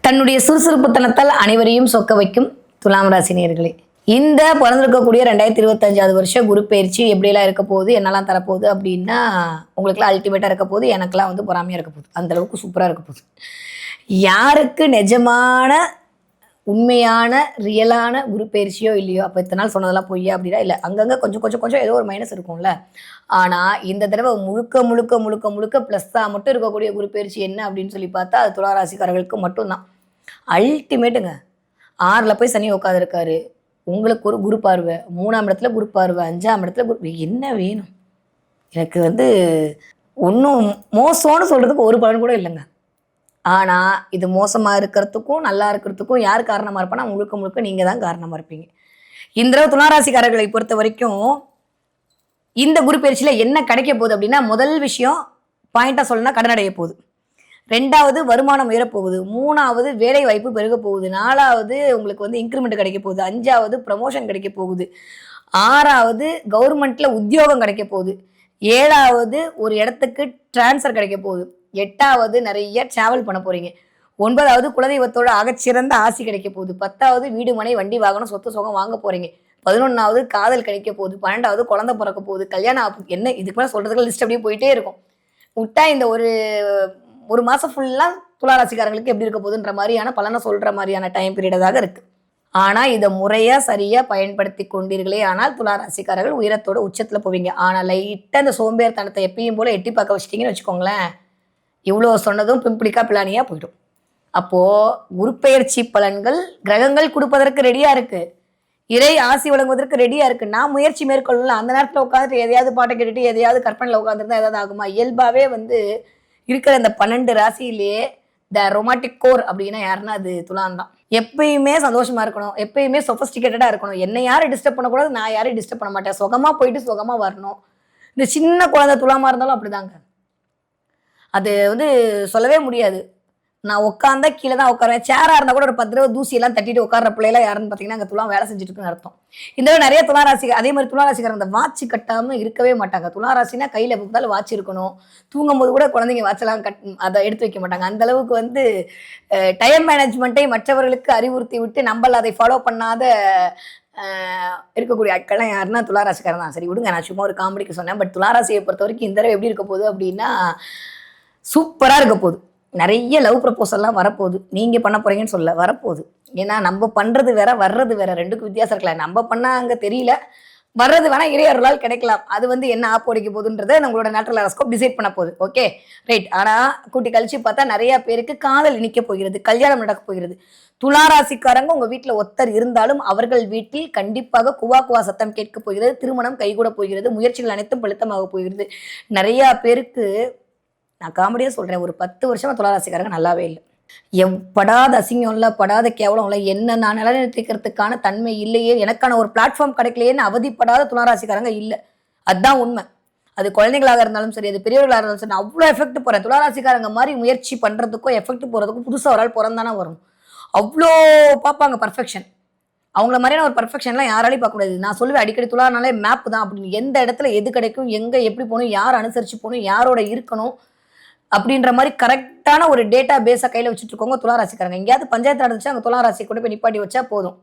தன்னுடைய சுறுசுறுப்புத்தனத்தால் அனைவரையும் சொக்க வைக்கும் துலாம் ராசி நேயர்களே, இந்த பிறந்திருக்கக்கூடிய 2025 வருஷம் குரு பயிற்சி எப்படியெல்லாம் இருக்க போகுது, என்னெல்லாம் தரப்போகுது அப்படின்னா உங்களுக்குலாம் அல்டிமேட்டாக இருக்க போகுது. எனக்கெல்லாம் வந்து பொறாமையாக இருக்க போகுது. அந்த அளவுக்கு சூப்பராக இருக்க போகுது. யாருக்கு நிஜமான உண்மையான ரியலான குரு பயிற்சியோ இல்லையோ, அப்போ இத்தனை நாள் சொன்னதெல்லாம் பொய்யா அப்படின்னா இல்லை, அங்கங்கே கொஞ்சம் கொஞ்சம் கொஞ்சம் ஏதோ ஒரு மைனஸ் இருக்கும்ல. ஆனால் இந்த தடவை முழுக்க முழுக்க முழுக்க முழுக்க ப்ளஸ்ஸாக மட்டும் இருக்கக்கூடிய குரு பயிற்சி என்ன அப்படின்னு சொல்லி பார்த்தா அது துளாராசிக்காரர்களுக்கு மட்டும்தான். அல்டிமேட்டுங்க. 6ல் போய் சனி உட்காந்துருக்காரு. உங்களுக்கு ஒரு குரு பார்வை, 3ஆம் இடத்துல குரு பார்வை, 5ஆம் இடத்துல குரு. என்ன வேணும் எனக்கு? வந்து ஒன்றும் மோசம்னு சொல்கிறதுக்கு ஒரு பலன் கூட இல்லைங்க. ஆனால் இது மோசமாக இருக்கிறதுக்கும் நல்லா இருக்கிறதுக்கும் யார் காரணமாக இருப்பானா முழுக்க முழுக்க நீங்கள் தான் காரணமாக இருப்பீங்க. இந்த தடவை துளாராசிக்காரர்களை பொறுத்த வரைக்கும் இந்த குரு பயிற்சியில் என்ன கிடைக்க போகுது அப்படின்னா, முதல் விஷயம் பாயிண்டாக சொல்லணும்னா கடன் அடைய போகுது. 2வது வருமானம் உயரப்போகுது. 3வது வேலை வாய்ப்பு பெருக போகுது. 4வது உங்களுக்கு வந்து இன்க்ரிமெண்ட் கிடைக்க போகுது. 5வது ப்ரமோஷன் கிடைக்க போகுது. 6வது கவர்மெண்ட்டில் உத்தியோகம் கிடைக்க போகுது. 7வது ஒரு இடத்துக்கு டிரான்ஸ்ஃபர் கிடைக்க போகுது. 8வது நிறைய ட்ராவல் பண்ண போகிறீங்க. 9வது குலதெய்வத்தோட ஆகச்சிறந்த ஆசி கிடைக்க போகுது. 10வது வீடு மனை வண்டி வாகனம் சொத்து சுகம் வாங்க போகிறீங்க. 11வது காதல் கிடைக்க போகுது. 12வது குழந்தை பிறக்க போகுது. கல்யாணம் என்ன இதுக்கு மேலே சொல்கிறதுக்கு லிஸ்ட் அப்படியே போயிட்டே இருக்கும். விட்டா இந்த ஒரு மாதம் ஃபுல்லாக துளாராசிக்காரங்களுக்கு எப்படி இருக்க போகுதுன்ற மாதிரியான பலனை சொல்கிற மாதிரியான டைம் பீரியடாக இருக்குது. ஆனால் இதை முறையாக சரியாக பயன்படுத்தி கொண்டீர்களே ஆனால் துளாராசிக்காரர்கள் உயரத்தோட உச்சத்தில் போவீங்க. ஆனால் லைட்டாக இந்த சோம்பேறித்தனத்தை எப்பயும் போல் எட்டி பார்க்க வச்சிட்டிங்கன்னு வச்சுக்கோங்களேன், இவ்வளோ சொன்னதும் பிம்பிளிக்கா பிளானியாக போய்டும். அப்போது குருப்பெயர்ச்சி பலன்கள் கிரகங்கள் கொடுப்பதற்கு ரெடியாக இருக்குது, இறை ஆசி வழங்குவதற்கு ரெடியாக இருக்குது. நான் முயற்சி மேற்கொள்ளலாம். அந்த நேரத்தில் உட்காந்துட்டு எதையாவது பாட்டை கேட்டுட்டு எதையாவது கற்பனையில் உட்காந்துருந்தா ஏதாவது ஆகுமா? இயல்பாகவே வந்து இருக்கிற இந்த 12 ராசியிலேயே த ரொமாட்டிக் கோர் அப்படின்னா யாருன்னா அது துலாம் தான். எப்பயுமே சந்தோஷமாக இருக்கணும், எப்பயுமே சொஃபஸ்டிகேட்டடாக இருக்கணும். என்னை யாரும் டிஸ்டர்ப் பண்ணக்கூடாது, நான் யாரையும் டிஸ்டர்ப் பண்ண மாட்டேன். சுகமாக போயிட்டு சுகமாக வரணும். இந்த சின்ன குழந்தை துலாமாக இருந்தாலும் அப்படிதாங்க. அது வந்து சொல்லவே முடியாது. நான் உட்காந்தா கீழே தான் உட்காருவேன். சேராக இருந்தால் கூட ஒரு 10 தடவை தூசியெல்லாம் தட்டிட்டு உட்கார பிள்ளைலாம் யாருன்னு பார்த்தீங்கன்னா அங்கே துலாம் வேலை செஞ்சுட்டு இருக்குன்னு அர்த்தம். இந்த நிறைய துளாராசி அதே மாதிரி துளாராசிக்காரங்க அந்த வாட்ச் கட்டாமல் இருக்கவே மாட்டாங்க. துளாராசினா கையில் எப்போதாலும் வாட்ச் இருக்கணும். தூங்கும்போது கூட குழந்தைங்க வாட்செல்லாம் அதை எடுத்து வைக்க மாட்டாங்க. அந்த அளவுக்கு வந்து டைம் மேனேஜ்மெண்ட்டை மற்றவர்களுக்கு அறிவுறுத்தி விட்டு நம்மள அதை ஃபாலோ பண்ணாத இருக்கக்கூடிய ஆட்கள்லாம் யாருன்னா துளாராசிக்காரன் தான். சரி விடுங்க, நான் சும்மா ஒரு காமெடிக்கு சொன்னேன். பட் துளாராசியை பொறுத்த வரைக்கும் இந்த தடவை எப்படி இருக்க போகுது அப்படின்னா சூப்பராக இருக்க போகுது. நிறைய லவ் ப்ரப்போசல்லாம் வரப்போகுது. நீங்கள் பண்ண போகிறீங்கன்னு சொல்ல வரப்போகுது. ஏன்னா நம்ம பண்ணுறது வேற, வர்றது வேற, ரெண்டுக்கும் வித்தியாசம் இருக்கலாம். நம்ம பண்ணால் அங்கே தெரியல, வர்றது வேணால் இறையொருளால் கிடைக்கலாம். அது வந்து என்ன ஆப் ஒடிக்க போகுதுன்றதை நம்மளோட நேச்சுரல் ஹாரோஸ்கோப் டிசைட் பண்ண போகுது. Okay right. ஆனால் கூட்டி கழிச்சு பார்த்தா நிறைய பேருக்கு காதல் இனிக்க போகிறது, கல்யாணம் நடக்க போகிறது. துளாராசிக்காரங்க உங்கள் வீட்டில் ஒருத்தர் இருந்தாலும் அவர்கள் வீட்டில் கண்டிப்பாக குவா சத்தம் கேட்க போகிறது. திருமணம் கைகூட போகிறது. முயற்சிகள் அனைத்தும் பழுத்தமாக போகிறது. நிறையா பேருக்கு நான் காமெடியாக சொல்கிறேன், ஒரு 10 வருஷமாக துளாராசிக்காரங்க நல்லாவே இல்லை. படாத அசிங்கம் இல்லை, படாத கேவலம் இல்லை, என்ன நான் நிலைநிறுத்திக்கிறதுக்கான தன்மை இல்லையே, எனக்கான ஒரு பிளாட்ஃபார்ம் கிடைக்கலையேன்னு அவதிப்படாத துளாராசிக்காரங்க இல்லை. அதுதான் உண்மை. அது குழந்தைகளாக இருந்தாலும் சரி, அது பெரியவர்களாக இருந்தாலும் சரி, நான் அவ்வளோ எஃபெக்ட் போகிறேன். துளாராசிக்காரங்க மாதிரி முயற்சி பண்ணுறதுக்கும் எஃபெக்ட் போகிறதுக்கும் புதுசாக ஒரு ஆள் பிறந்தானே வரும். அவ்வளோ பார்ப்பாங்க பர்ஃபெக்ஷன். அவங்கள மாதிரியான ஒரு பர்ஃபெக்ஷன்லாம் யாராலையும் பார்க்கக்கூடாது. நான் சொல்லுவேன் அடிக்கடி, துளானாலே மேப் தான் அப்படின்னு. எந்த இடத்துல எது கிடைக்கும், எங்கே எப்படி போகணும், யார் அனுசரித்து போகணும், யாரோட இருக்கணும் அப்படின்ற மாதிரி கரெக்டான ஒரு டேட்டா பேஸாக கையில் வச்சுட்டு இருக்கோங்க துளாராசிக்காரங்க. எங்கேயாவது பஞ்சாயத்து நடந்துச்சு அங்கே துளாராசி கொண்டு போய் நிப்பாட்டி வச்சா போதும்,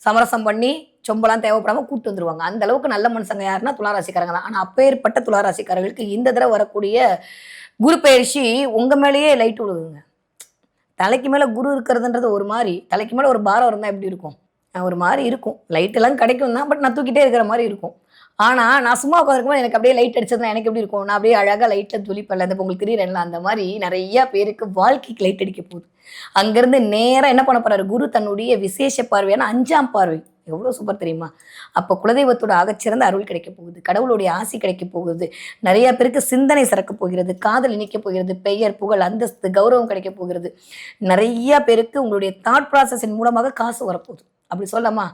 சமரசம் பண்ணி சொம்பலாம் தேவைப்படாமல் கூப்பிட்டு வந்துருவாங்க. அந்த அளவுக்கு நல்ல மனுஷங்க யாருன்னா துளாராசிக்காரங்க தான். ஆனால் அப்பேற்பட்ட துளாராசிக்காரர்களுக்கு இந்த தடவை வரக்கூடிய குரு பயிற்சி உங்கள் மேலேயே லைட் விழுகுங்க. தலைக்கு மேலே குரு இருக்கிறதுன்றது ஒரு மாதிரி, தலைக்கு மேலே ஒரு பாரம் இருந்தால் எப்படி இருக்கும்? ஒரு மாதிரி இருக்கும். லைட்டெல்லாம் கிடைக்கும் தான், பட் நான் தூக்கிட்டே இருக்கிற மாதிரி இருக்கும். ஆனால் நான் சும்மா உட்காந்துருக்கும்போது எனக்கு அப்படியே லைட் அடிச்சதுனா எனக்கு எப்படி இருக்கும்? நான் அப்படியே அழகாக லைட்டில் துளிப்பல்ல, அந்த உங்களுக்கு தெரியல, அந்த மாதிரி நிறையா பேருக்கு வாழ்க்கைக்கு லைட் அடிக்க போகுது. அங்கேருந்து நேராக என்ன பண்ண போகிறாரு குரு? தன்னுடைய விசேஷ பார்வையான 5ஆம் பார்வை. எவ்வளோ சூப்பர் தெரியுமா? அப்போ குலதெய்வத்தோட ஆகச்சிறந்த அருள் கிடைக்க போகுது, கடவுளுடைய ஆசி கிடைக்க போகுது. நிறையா பேருக்கு சிந்தனை சிறக்க போகிறது, காதல் இணைக்க போகிறது, பெயர் புகழ் அந்தஸ்து கௌரவம் கிடைக்க போகிறது. நிறையா பேருக்கு உங்களுடைய தாட் ப்ராசஸின் மூலமாக காசு வரப்போகுது. அப்படி சொல்லாமா?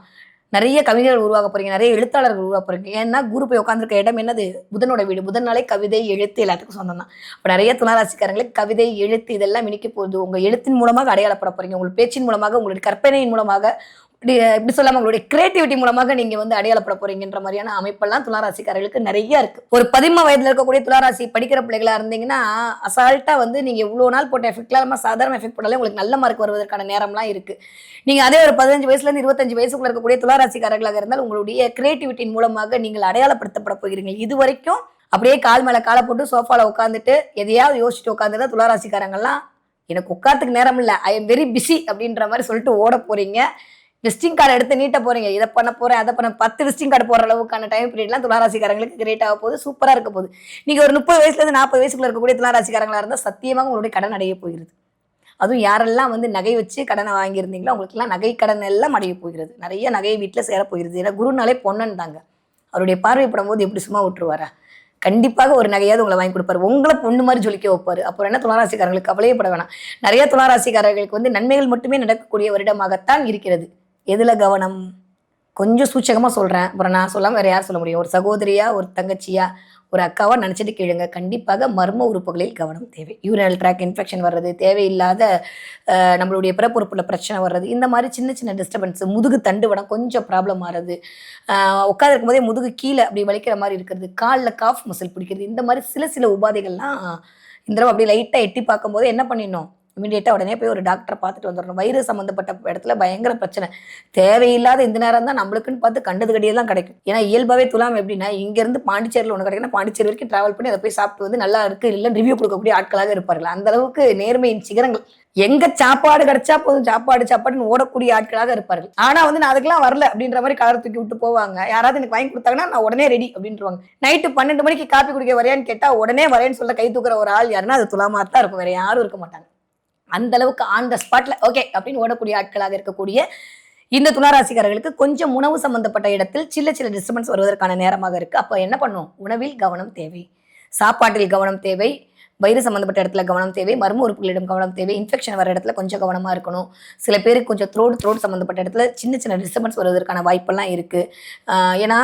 நிறைய கவிஞர்கள் உருவாக போகிறீங்க, நிறைய எழுத்தாளர்கள் உருவாக போகிறீங்க. ஏன்னா குரு போய் உட்காந்துருக்க இடம் என்னது? புதனோட வீடு. புதனாலே கவிதை எழுத்து எல்லாத்துக்கும் சொந்தம் தான். இப்போ நிறைய துளாராசிக்காரங்களுக்கு கவிதை எழுத்து இதெல்லாம் இனிக்க போகுது. உங்கள் எழுத்தின் மூலமாக அடையாளப்பட போகிறீங்க. உங்கள் பேச்சின் மூலமாக, உங்களுடைய கற்பனையின் மூலமாக இப்படி சொல்லாம உங்களுடைய கிரியேட்டிவிட்டி மூலமாக நீங்க வந்து அடையாளப்பட போறீங்கன்ற மாதிரியான அமைப்பெல்லாம் துளாராசிக்காரர்களுக்கு நிறைய இருக்கு. ஒரு 13 வயதுல இருக்கக்கூடிய துளாராசி படிக்கிற பிள்ளைகளா இருந்தீங்கன்னா அசால்ட்டா வந்து நீங்க இவ்வளவு நாள் போட்ட எஃபெக்ட்ல நம்ம சாதாரண எஃபெக்ட் போட்டாலே உங்களுக்கு நல்ல மார்க் வருவதற்கான நேரம்லாம் இருக்கு. நீங்க அதே ஒரு 15 வயசுல இருந்து 25 வயசுக்குள்ள இருக்கக்கூடிய துளாராசிக்காரர்களாக இருந்தால் உங்களுடைய கிரியேட்டிவிட்டியின் மூலமாக நீங்கள் அடையாளப்படுத்தப்பட போகிறீர்கள். இது வரைக்கும் அப்படியே கால் மேல காலை போட்டு சோஃபால உட்காந்துட்டு எதையாவது யோசிச்சுட்டு உட்காந்துட்டு துளாராசிக்காரங்கெல்லாம் எனக்கு உட்காந்துக்கு நேரம் இல்லை, ஐ எம் வெரி பிஸி அப்படின்ற மாதிரி சொல்லிட்டு ஓட போறீங்க. விசிட்டிங் கார்டு எடுத்து நீட்ட போறீங்க, இதை பண்ண போறேன் அதை பண்ண 10 விசிட்டிங் கார்டு போற அளவுக்கான டைம் பீரியட்லாம் துளாராசிக்காரங்களுக்கு கிரியேட் ஆக போகுது. சூப்பரா இருக்க போகுது. நீங்க ஒரு 30 வயசுல இருந்து 40 வயசுக்குள்ள இருக்கக்கூடிய துளாராசிக்காரங்களா இருந்தால் சத்தியமாக உங்களுடைய கடன் அடைய போகிறது. அதுவும் யாரெல்லாம் வந்து நகை வச்சு கடனை வாங்கியிருந்தீங்களோ அவங்களுக்குலாம் நகை கடன் எல்லாம் அடைய போகிறது. நிறைய நகை வீட்டில் சேர போகிறது. ஏன்னா குருனாலே பொன்னன் தாங்க. அவருடைய பார்வைப்படும் போது எப்படி சும்மா விட்டுருவாரா? கண்டிப்பாக ஒரு நகையாவது உங்களை வாங்கி கொடுப்பாரு. உங்களை பொண்ணு மாதிரி ஜொலிக்க வைப்பாரு. அப்புறம் என்ன துளாராசிக்காரங்களுக்கு கவலையப்பட வேணாம். நிறைய துளாராசிக்காரர்களுக்கு வந்து நன்மைகள் மட்டுமே நடக்கக்கூடிய வருடமாகத்தான் இருக்கிறது. எதுல கவனம்? கொஞ்சம் சூச்சகமா சொல்றேன். அப்புறம் நான் சொல்லாம வேற யார் சொல்ல முடியும்? ஒரு சகோதரியா, ஒரு தங்கச்சியா, ஒரு அக்காவா நினைச்சிட்டு கேளுங்க. கண்டிப்பாக மர்ம உறுப்புகளில் கவனம் தேவை. யூரினல் ட்ராக் இன்ஃபெக்ஷன் வர்றது, தேவையில்லாத நம்மளுடைய பிறப்புறுப்புல பிரச்சனை வர்றது, இந்த மாதிரி சின்ன சின்ன டிஸ்டர்பன்ஸ், முதுகு தண்டுவடம் கொஞ்சம் ப்ராப்ளம் ஆகிறது, உட்காந்துருக்கும் போதே முதுகு கீழே அப்படி வலிக்கிற மாதிரி இருக்கிறது, காலில் காஃப் மசில் பிடிக்கிறது, இந்த மாதிரி சில சில உபாதைகள்லாம் இந்த தடவை அப்படி லைட்டாக எட்டி பார்க்கும்போது என்ன பண்ணிடணும்? இமீடியட்டாக உடனே போய் ஒரு டாக்டரை பார்த்துட்டு வந்துடணும். வயிறு சம்மந்தப்பட்ட இடத்துல பயங்கர பிரச்சனை. தேவையில்லாத இந்த நேரம் தான் நம்மளுக்குன்னு பார்த்து கண்டது கடியெல்லாம் கிடைக்கும். ஏன்னா இயல்பாகவே துலாம் எப்படின்னா இங்கேருந்து பாண்டிச்சேரியில் ஒன்று கிடைக்குன்னா பாண்டிச்சேரி வரைக்கும் ட்ராவல் பண்ணி அதை போய் சாப்பிட்டு வந்து நல்லா இருக்கு இல்லைன்னு ரிவ்யூ கொடுக்கக்கூடிய ஆட்களாக இருப்பார்கள். அந்த அளவுக்கு நேர்மையின் சிகரங்கள். எங்க சாப்பாடு கிடைச்சா போதும் சாப்பாடுன்னு ஓடக்கூடிய ஆட்களாக இருப்பார்கள். ஆனா வந்து நான் அதுக்கெல்லாம் வரல அப்படின்ற மாதிரி கலர் தூக்கி விட்டு போவாங்க. யாராவது எனக்கு வாங்கி கொடுத்தாங்கன்னா நான் உடனே ரெடி அப்படின்ட்டுருவாங்க. நைட்டு 12 மணிக்கு காப்பி குடிக்க வரையான்னு கேட்டா உடனே வரேன்னு சொல்ல கை தூக்குற ஒரு ஆள் யாருன்னா அது துலாமா தான் இருக்கும். வேற யாரும் இருக்க மாட்டாங்க. அந்த அளவுக்கு ஆன் த ஸ்பாட்ல ஓகே அப்படின்னு ஓடக்கூடிய ஆட்களாக இருக்கக்கூடிய இந்த துளாராசிக்காரர்களுக்கு கொஞ்சம் உணவு சம்பந்தப்பட்ட இடத்தில் சின்ன சின்ன டிஸ்டர்பன்ஸ் வருவதற்கான நேரமாக இருக்கு. அப்ப என்ன பண்ணும்? உணவில் கவனம் தேவை, சாப்பாட்டில் கவனம் தேவை, வயிறு சம்மந்தப்பட்ட இடத்துல கவனம் தேவை, மர்ம உறுப்புகளிடம் கவனம் தேவை, இன்ஃபெக்ஷன் வர இடத்துல கொஞ்சம் கவனமாக இருக்கணும். சில பேருக்கு கொஞ்சம் த்ரோட் சம்மந்தப்பட்ட இடத்துல சின்ன சின்ன டிஸ்டர்பன்ஸ் வருவதற்கான வாய்ப்பெல்லாம் இருக்குது. ஏன்னா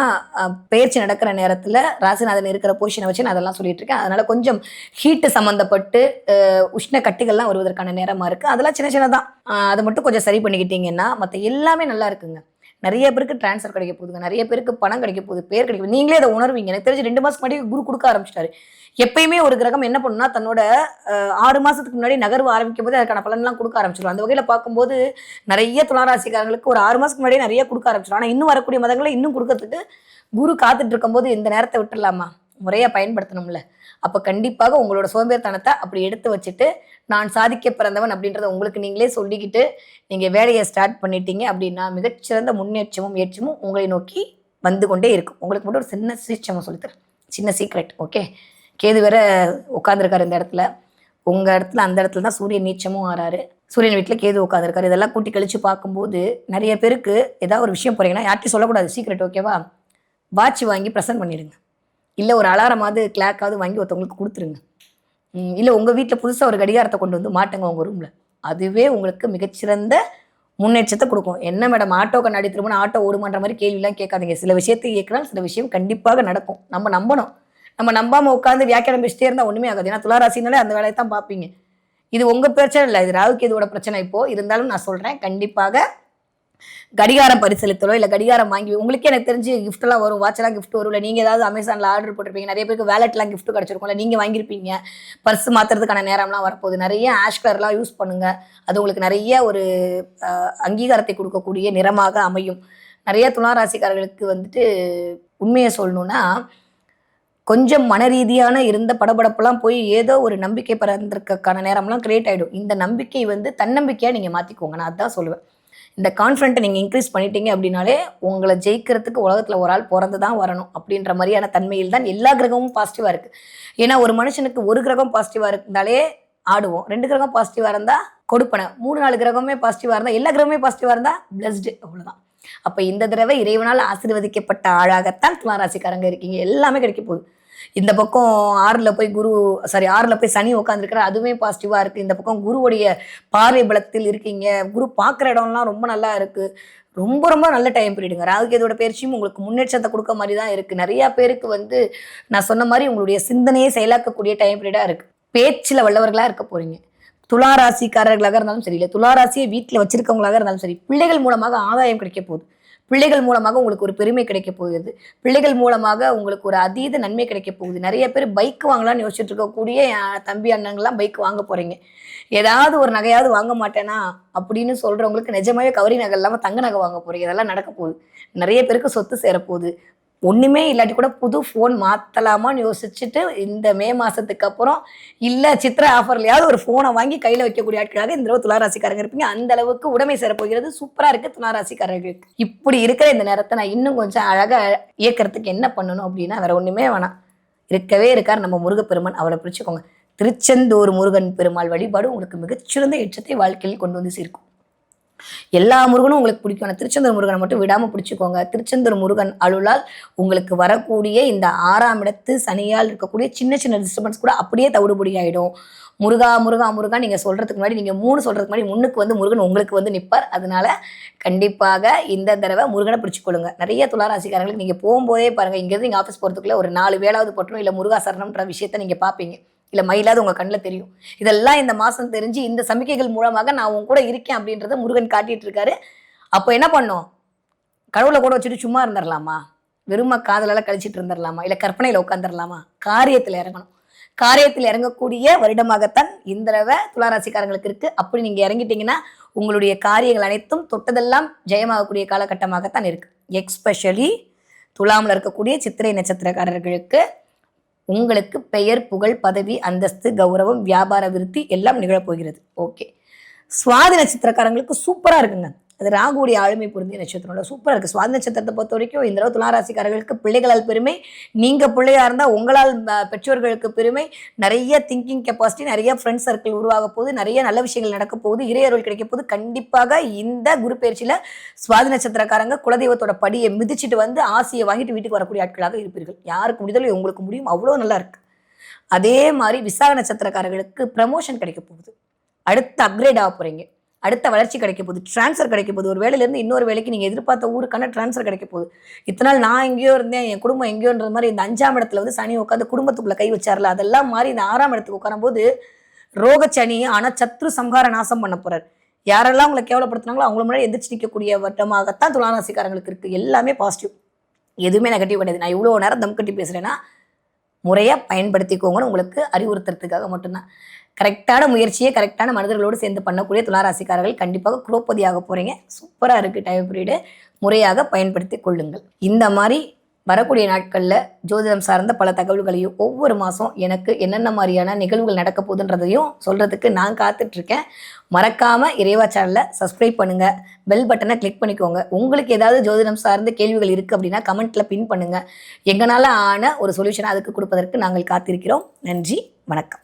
பயிற்சி நடக்கிற நேரத்தில் ராசிநாதன் இருக்கிற பொசிஷனை வச்சு நான் அதெல்லாம் சொல்லிட்டு இருக்கேன். அதனால் கொஞ்சம் ஹீட்டு சம்மந்தப்பட்டு உஷ்ண கட்டிகள்லாம் வருவதற்கான நேரமாக இருக்குது. அதெல்லாம் சின்ன சின்னதான். அதை மட்டும் கொஞ்சம் சரி பண்ணிக்கிட்டீங்கன்னா மற்ற எல்லாமே நல்லா இருக்குங்க. நிறைய பேருக்கு டிரான்ஸ்ஃபர் கிடைக்க போகுதுங்க, நிறைய பேருக்கு பணம் கிடைக்க போகுது, பேர் கிடைக்க போகுது. நீங்களே அதை உணர்வீங்க. எனக்கு தெரிஞ்சு 2 மாதத்துக்கு முன்னாடி குரு கொடுக்க ஆரம்பிச்சிட்டாரு. எப்பயுமே ஒரு கிரகம் என்ன பண்ணுன்னா தன்னோட 6 மாசத்துக்கு முன்னாடி நகர்வு ஆரம்பிக்கும் போது அதுக்கான பலன்லாம் கொடுக்க ஆரம்பிச்சிடும். அந்த வகையில் பார்க்கும்போது நிறைய துளாராசிக்காரங்களுக்கு ஒரு 6 மாசத்துக்கு முன்னாடியே நிறைய கொடுக்க ஆரம்பிச்சிடும். ஆனால் இன்னும் வரக்கூடிய மதங்களை இன்னும் கொடுக்கறதுக்கு குரு காத்துட்டு இருக்கும்போது இந்த நேரத்தை விட்டுடலாமா? முறையாக பயன்படுத்தணும்ல. அப்போ கண்டிப்பாக உங்களோட சோம்பேறித்தனத்தை அப்படி எடுத்து வச்சுட்டு நான் சாதிக்க பிறந்தவன் அப்படின்றத உங்களுக்கு நீங்களே சொல்லிக்கிட்டு நீங்கள் வேலையை ஸ்டார்ட் பண்ணிட்டீங்க அப்படின்னா மிகச்சிறந்த முன்னேற்றமும் ஏற்றமும் உங்களை நோக்கி வந்து கொண்டே இருக்கும். உங்களுக்கு மட்டும் ஒரு சின்ன சீச்சமாக சொல்லித்தரேன், சின்ன சீக்ரெட். ஓகே, கேது வேற உட்காந்துருக்காரு இந்த இடத்துல. உங்கள் இடத்துல அந்த இடத்துல தான் சூரியன் நீச்சமும் ஆறாரு. சூரியன் வீட்டில் கேது உட்காந்துருக்காரு. இதெல்லாம் கூட்டி கழிச்சு பார்க்கும்போது நிறைய பேருக்கு ஏதாவது ஒரு விஷயம் போகிறீங்கன்னா யார்ட்டையும் சொல்லக்கூடாது, சீக்ரெட். ஓகேவா? வாட்ச் வாங்கி ப்ரெசென்ட் பண்ணிடுங்க. இல்லை ஒரு அலாரமாவது கிளாக்காவது வாங்கி ஒருத்தவங்களுக்கு கொடுத்துருங்க. இல்லை உங்கள் வீட்டில் புதுசாக ஒரு கடிகாரத்தை கொண்டு வந்து மாட்டுங்க உங்கள் ரூமில். அதுவே உங்களுக்கு மிகச்சிறந்த முன்னேற்றத்தை கொடுக்கும். என்ன மேடம் ஆட்டோ கண்ணாடி திரும்ப ஆட்டோ ஓடுமான்ற மாதிரி கேள்விலாம் கேட்காதீங்க. சில விஷயத்தை கேட்கலாம், சில விஷயம் கண்டிப்பாக நடக்கும். நம்ம நம்பணும். நம்ம நம்பாமல் உட்காந்து வியாக்கியானம் பேசிட்டே இருந்தால் ஒன்றுமே ஆகாது. ஏன்னா துளாராசினாலே அந்த வேலையை தான் பார்ப்பீங்க. இது உங்கள் பிரச்சனை இல்லை, இது ராகு கேதுவோட பிரச்சனை. இப்போது இருந்தாலும் நான் சொல்கிறேன், கண்டிப்பாக கடிகாரம் பரிசளித்தலோ இல்லை கடிகாரம் வாங்கி உங்களுக்கே எனக்கு தெரிஞ்சு கிஃப்ட்லாம் வரும். வாட்செல்லாம் கிஃப்ட் வரும். இல்லை நீங்கள் ஏதாவது அமேசானில் ஆர்டர் போட்டிருப்பீங்க. நிறைய பேருக்கு வேலெட்லாம் கிஃப்ட் கிடச்சிருக்கும்ல, நீங்கள் வாங்கியிருப்பீங்க. பர்ஸ் மாற்றுறதுக்கான நேரம்லாம் வரப்போகுது. நிறைய ஆஷ் கலர்லாம் யூஸ் பண்ணுங்கள். அது உங்களுக்கு நிறைய ஒரு அங்கீகாரத்தை கொடுக்கக்கூடிய நிறமாக அமையும். நிறைய துளாராசிக்காரர்களுக்கு வந்துட்டு உண்மையை சொல்லணுன்னா கொஞ்சம் மன ரீதியான இருந்த படபடப்பெல்லாம் போய் ஏதோ ஒரு நம்பிக்கை பிறந்திருக்கான நேரம்லாம் கிரியேட் ஆகிடும். இந்த நம்பிக்கை வந்து தன்னம்பிக்கையாக நீங்கள் மாற்றிக்கோங்க. நான் அதுதான் சொல்லுவேன். இந்த கான்ஃபிடென்ட்டை நீங்கள் இன்க்ரீஸ் பண்ணிட்டீங்க அப்படின்னாலே உங்களை ஜெயிக்கிறதுக்கு உலகத்தில் ஒரு ஆள் பிறந்து தான் வரணும் அப்படின்ற மாதிரியான தன்மையில் தான் எல்லா கிரகமும் பாசிட்டிவாக இருக்குது. ஏன்னா ஒரு மனுஷனுக்கு ஒரு கிரகம் பாசிட்டிவாக இருந்தாலே ஆடுவோம், 2 கிரகம் பாசிட்டிவாக இருந்தால் கொடுப்பனை, 3-4 கிரகமே பாசிட்டிவாக இருந்தால் எல்லா கிரகமே பாசிட்டிவாக இருந்தால் பிளஸ்டு, அவ்வளோதான். அப்போ இந்த தடவை இறைவனால் ஆசீர்வதிக்கப்பட்ட ஆளாகத்தான் துளாராசிக்காரங்க இருக்கீங்க. எல்லாமே கிடைக்க போகுது. இந்த பக்கம் 6ல் போய் சனி உட்காந்துருக்கிற, அதுவுமே பாசிட்டிவாக இருக்குது. இந்த பக்கம் குருவுடைய பார்வை பலத்தில் இருக்கீங்க. குரு பார்க்குற இடம்லாம் ரொம்ப நல்லா இருக்குது. ரொம்ப ரொம்ப நல்ல டைம் பீரியடுங்க. ராகுகேதுவோட பயிற்சியும் உங்களுக்கு முன்னேற்றத்தை கொடுக்க மாதிரி தான் இருக்குது. நிறையா பேருக்கு வந்து நான் சொன்ன மாதிரி உங்களுடைய சிந்தனையை செயலாக்கக்கூடிய டைம் பீரியடாக இருக்குது. பேச்சில் வல்லவர்களாக இருக்க போகிறீங்க. துலா ராசிக்காரர்களாக இருந்தாலும் சரி, இல்லை துலா ராசியை வீட்டில் வச்சிருக்கவங்களாக இருந்தாலும் சரி, பிள்ளைகள் மூலமாக ஆதாயம் கிடைக்க போகுது. பிள்ளைகள் மூலமாக உங்களுக்கு ஒரு பெருமை கிடைக்க போகுது. பிள்ளைகள் மூலமாக உங்களுக்கு ஒரு அதீத நன்மை கிடைக்க போகுது. நிறைய பேர் பைக் வாங்கலாம்னு யோசிச்சுட்டு இருக்கக்கூடிய தம்பி அண்ணங்கள்லாம் பைக் வாங்க போறீங்க. ஏதாவது ஒரு நகையாவது வாங்க மாட்டேனா அப்படின்னு சொல்றவங்களுக்கு நிஜமாவே கவரி நகை இல்லாமல் தங்க நகை வாங்க போறீங்க. இதெல்லாம் நடக்க போகுது. நிறைய பேருக்கு சொத்து சேரப்போகுது. ஒண்ணுமே இல்லாட்டி கூட புது ஃபோன் மாத்தலாமான்னு யோசிச்சுட்டு இந்த மே மாசத்துக்கு அப்புறம் இல்ல சித்திரை ஆஃபர்லயாவது ஒரு ஃபோனை வாங்கி கையில வைக்கக்கூடிய ஆட்களாக இந்த தடவை துளாராசிக்காரங்க இருப்பீங்க. அந்த அளவுக்கு உடைமை சேரப்போகிறது. சூப்பரா இருக்கு துளாராசிக்காரர்களுக்கு. இப்படி இருக்கிற இந்த நேரத்தை நான் இன்னும் கொஞ்சம் அழகா இயக்கிறதுக்கு என்ன பண்ணணும் அப்படின்னா வேற ஒண்ணுமே வேணாம். இருக்கவே இருக்கார் நம்ம முருகப்பெருமான். அவரை பிடிச்சுக்கோங்க. திருச்செந்தூர் முருகன் பெருமாள் வழிபாடு உங்களுக்கு மிகச்சிறந்த ஏற்றத்தை வாழ்க்கையில் கொண்டு வந்து சேர்க்கும். எல்லா முருகனும் உங்களுக்கு பிடிக்கும். ஆனால் திருச்செந்தூர் முருகனை மட்டும் விடாமல் பிடிச்சிக்கோங்க. திருச்செந்தூர் முருகன் அருளால் உங்களுக்கு வரக்கூடிய இந்த 6ஆம் இடத்து சனியால் இருக்கக்கூடிய சின்ன சின்ன டிஸ்டர்பன்ஸ் கூட அப்படியே தவிடுபடி ஆகிடும். முருகா முருகா முருகா நீங்கள் சொல்கிறதுக்கு முன்னாடி, நீங்கள் 3 சொல்கிறதுக்கு முன்னாடி முன்னுக்கு வந்து முருகன் உங்களுக்கு வந்து நிற்பார். அதனால கண்டிப்பாக இந்த தடவை முருகனை பிடிச்சிக்கொள்ளுங்க. நிறைய துளாராசிக்காரங்களுக்கு நீங்கள் போகும்போதே பாருங்கள், இங்கேருந்து நீங்கள் ஆஃபீஸ் போகிறதுக்குள்ள ஒரு 4 வேளாவது போட்டணும், இல்லை முருகா சரணம்ன்ற விஷயத்த நீங்கள் பார்ப்பீங்க. இல்லை மயிலாவது உங்கள் கண்ணில் தெரியும். இதெல்லாம் இந்த மாதம் தெரிஞ்சு இந்த சமிக்கைகள் மூலமாக நான் உன் கூட இருக்கேன் அப்படின்றத முருகன் காட்டிட்டு இருக்காரு. அப்போ என்ன பண்ணோம்? கடவுளை கூட வச்சுட்டு சும்மா இருந்துடலாமா? வெறுமை காதலால் கழிச்சிட்டு இருந்துடலாமா? இல்லை கற்பனையில் உட்காந்துடலாமா? காரியத்தில் இறங்கணும். காரியத்தில் இறங்கக்கூடிய வருடமாகத்தான் இந்த தடவை துளாராசிக்காரங்களுக்கு இருக்குது. அப்படி நீங்கள் இறங்கிட்டீங்கன்னா உங்களுடைய காரியங்கள் அனைத்தும் தொட்டதெல்லாம் ஜெயமாகக்கூடிய காலகட்டமாகத்தான் இருக்குது. எக்ஸ்பெஷலி துலாமில் இருக்கக்கூடிய சித்திரை நட்சத்திரக்காரர்களுக்கு உங்களுக்கு பெயர், புகழ், பதவி, அந்தஸ்து, கௌரவம், வியாபார விருத்தி எல்லாம் நிகழப்போகிறது. ஓகே. சுவாதி நட்சத்திரக்காரங்களுக்கு சூப்பராக இருக்குங்க. அது ராகுடைய ஆளுமை பொருந்திய நட்சத்திரம் சூப்பராக இருக்குது. சுவாதி நட்சத்திரத்தை பொறுத்த வரைக்கும் இந்த தடவை துளாராசிக்காரர்களுக்கு பிள்ளைகளால் பெருமை. நீங்கள் பிள்ளையாக இருந்தால் உங்களால் பெற்றோர்களுக்கு பெருமை. நிறைய திங்கிங் கெப்பாசிட்டி, நிறைய ஃப்ரெண்ட்ஸ் சர்க்கிள் உருவாக போகுது. நிறைய நல்ல விஷயங்கள் நடக்க போகுது. இறையருள் கிடைக்க போகுது. கண்டிப்பாக இந்த குரு பயிற்சியில் சுவாதி நட்சத்திரக்காரங்க குலதெய்வத்தோட படியை மிதிச்சுட்டு வந்து ஆசையை வாங்கிட்டு வீட்டுக்கு வரக்கூடிய ஆட்களாக இருப்பீர்கள். யாருக்கு முடிதலும் உங்களுக்கு முடியும். அவ்வளோ நல்லா இருக்கு. அதே மாதிரி விசாக நட்சத்திரக்காரர்களுக்கு ப்ரமோஷன் கிடைக்க போகுது. அடுத்து அப்கிரேட் ஆக போகிறீங்க. அடுத்த வளர்ச்சி கிடைக்க போகுது. டிரான்ஸ்ஃபர் கிடைக்க போகுது. ஒரு வேலையிலேருந்து இன்னொரு வேலைக்கு நீங்கள் எதிர்பார்த்த ஊருக்கான டிரான்ஸ்ஃபர் கிடைக்க போகுது. இத்தனால் நான் எங்கேயோ இருந்தேன், என் குடும்பம் எங்கேயோன்ற மாதிரி இந்த 5ஆம் இடத்துல வந்து சனி உட்காந்து குடும்பத்துக்குள்ளே கை வச்சார்ல, அதெல்லாம் மாறி இந்த 6ஆம் இடத்துக்கு உட்காரும்போது ரோகச்சனி ஆனால் சத்ரு சம்ஹார நாசம் பண்ண போகிறார். யாரெல்லாம் உங்களை கேவலப்படுத்தினாங்களோ அவங்கள முன்னாடி எந்திரிச்சு நிற்கக்கூடிய வட்டமாகத்தான் துளாராசிக்காரங்களுக்கு இருக்குது. எல்லாமே பாசிட்டிவ், எதுவுமே நெகட்டிவ் கிடையாது. நான் இவ்வளோ நேரம் தம் கட்டி பேசுகிறேன்னா முறையாக பயன்படுத்திக்கோங்கன்னு உங்களுக்கு அறிவுறுத்துறதுக்காக மட்டும்தான். கரெக்டான முயற்சியை கரெக்டான மனிதர்களோடு சேர்ந்து பண்ணக்கூடிய துளாராசிக்காரர்கள் கண்டிப்பாக குரோப்பதியாக போகிறீங்க. சூப்பராக இருக்குது டைம் பீரியடு. முறையாக பயன்படுத்தி கொள்ளுங்கள். இந்த மாதிரி வரக்கூடிய நாட்களில் ஜோதிடம் சார்ந்த பல தகவல்களையும் ஒவ்வொரு மாதம் எனக்கு என்னென்ன மாதிரியான நிகழ்வுகள் நடக்க போகுதுன்றதையும் சொல்கிறதுக்கு நான் காத்துட்ருக்கேன். மறக்காமல் இறைவா சேனலை சப்ஸ்கிரைப் பண்ணுங்கள். பெல் பட்டனை கிளிக் பண்ணிக்கோங்க. உங்களுக்கு ஏதாவது ஜோதிடம் சார்ந்த கேள்விகள் இருக்குது அப்படின்னா கமெண்ட்டில் பின் பண்ணுங்கள். எங்களால் ஆன ஒரு சொல்யூஷனை அதுக்கு கொடுப்பதற்கு நாங்கள் காத்திருக்கிறோம். நன்றி, வணக்கம்.